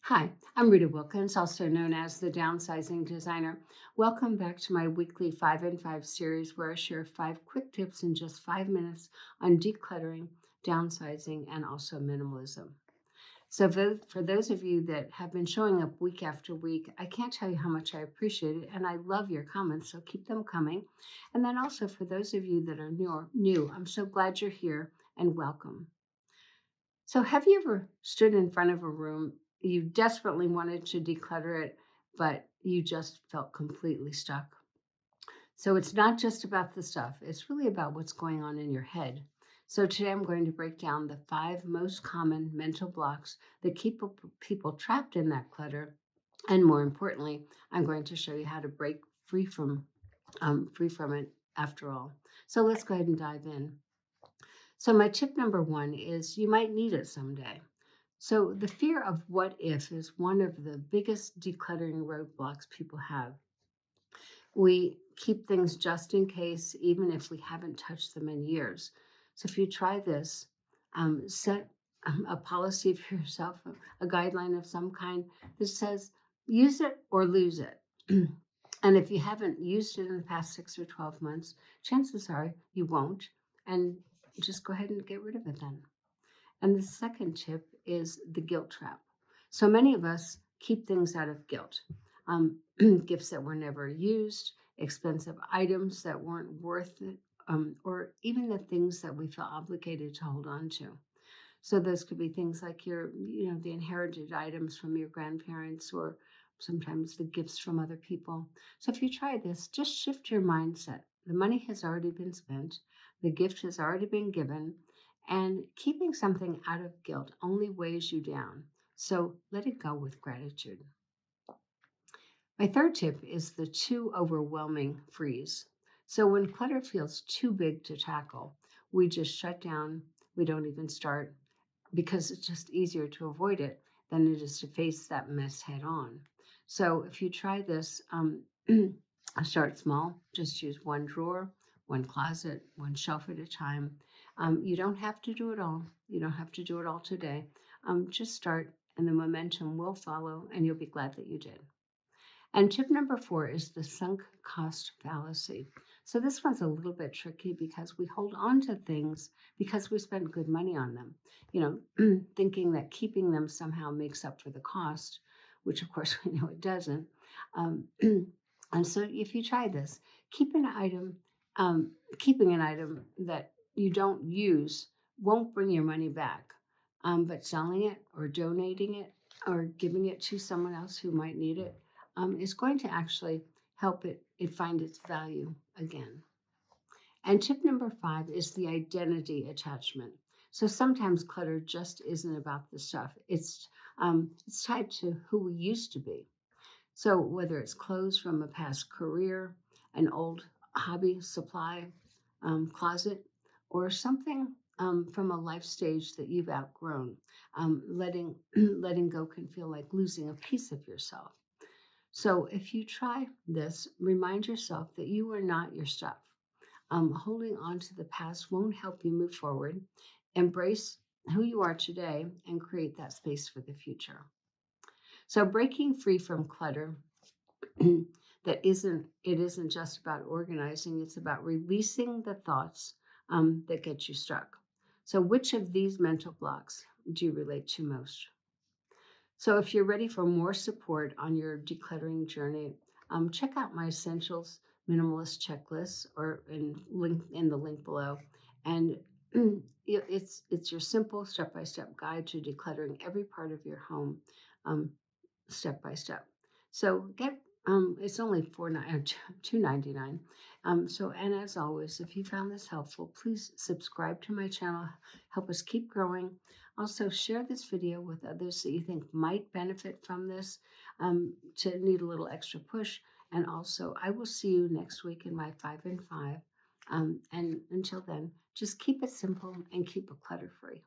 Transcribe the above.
Hi, I'm Rita Wilkins, also known as the Downsizing Designer. Welcome back to my weekly 5 and 5 series where I share 5 quick tips in just 5 minutes on decluttering, downsizing, and also minimalism. So, for those of you that have been showing up week after week, I can't tell you how much I appreciate it, and I love your comments, so keep them coming. And then also for those of you that are new, I'm so glad you're here and welcome. So, have you ever stood in front of a room, you desperately wanted to declutter it, but you just felt completely stuck? So, it's not just about the stuff, it's really about what's going on in your head. So, today I'm going to break down the 5 most common mental blocks that keep people trapped in that clutter. And more importantly, I'm going to show you how to break free from it after all. So, let's go ahead and dive in. So, my tip number one is you might need it someday. So, the fear of what if is one of the biggest decluttering roadblocks people have. We keep things just in case, even if we haven't touched them in years. So, if you try this, set a policy for yourself, a guideline of some kind that says use it or lose it. And if you haven't used it in the past 6 or 12 months, chances are you won't. And just go ahead and get rid of it then. And the second tip is the guilt trap. So many of us keep things out of guilt. Gifts that were never used, expensive items that weren't worth it, or even the things that we feel obligated to hold on to. So those could be things like the inherited items from your grandparents or sometimes the gifts from other people. So if you try this, just shift your mindset. The money has already been spent, the gift has already been given, and keeping something out of guilt only weighs you down. So let it go with gratitude. My third tip is the too overwhelming freeze. So when clutter feels too big to tackle, we just shut down, we don't even start because it's just easier to avoid it than it is to face that mess head on. So if you try this, start small, just use one drawer, one closet, one shelf at a time. You don't have to do it all. You don't have to do it all today. Just start, and the momentum will follow, and you'll be glad that you did. And tip number four is the sunk cost fallacy. So this one's a little bit tricky because we hold on to things because we spent good money on them, thinking that keeping them somehow makes up for the cost, which of course we know it doesn't. Um, and so if you try this, keep an item, keeping an item that you don't use won't bring your money back. But selling it or donating it or giving it to someone else who might need it is going to actually help it find its value again. And tip number five is the identity attachment. So sometimes clutter just isn't about the stuff. It's tied to who we used to be. So whether it's clothes from a past career, an old hobby supply closet, or something from a life stage that you've outgrown, letting letting go can feel like losing a piece of yourself. So if you try this, remind yourself that you are not your stuff. Holding on to the past won't help you move forward. Embrace who you are today and create that space for the future. So breaking free from clutter isn't just about organizing, it's about releasing the thoughts that get you stuck. So which of these mental blocks do you relate to most? So, if you're ready for more support on your decluttering journey, check out my Essentials Minimalist checklist or in the link below. And it's your simple step by step guide to decluttering every part of your home, um, step by step. So get it's only $2.99. So and as always, if you found this helpful, please subscribe to my channel. Help us keep growing. Also, share this video with others that you think might benefit from this to need a little extra push. And also, I will see you next week in my 5 and 5. And until then, just keep it simple and keep it clutter free.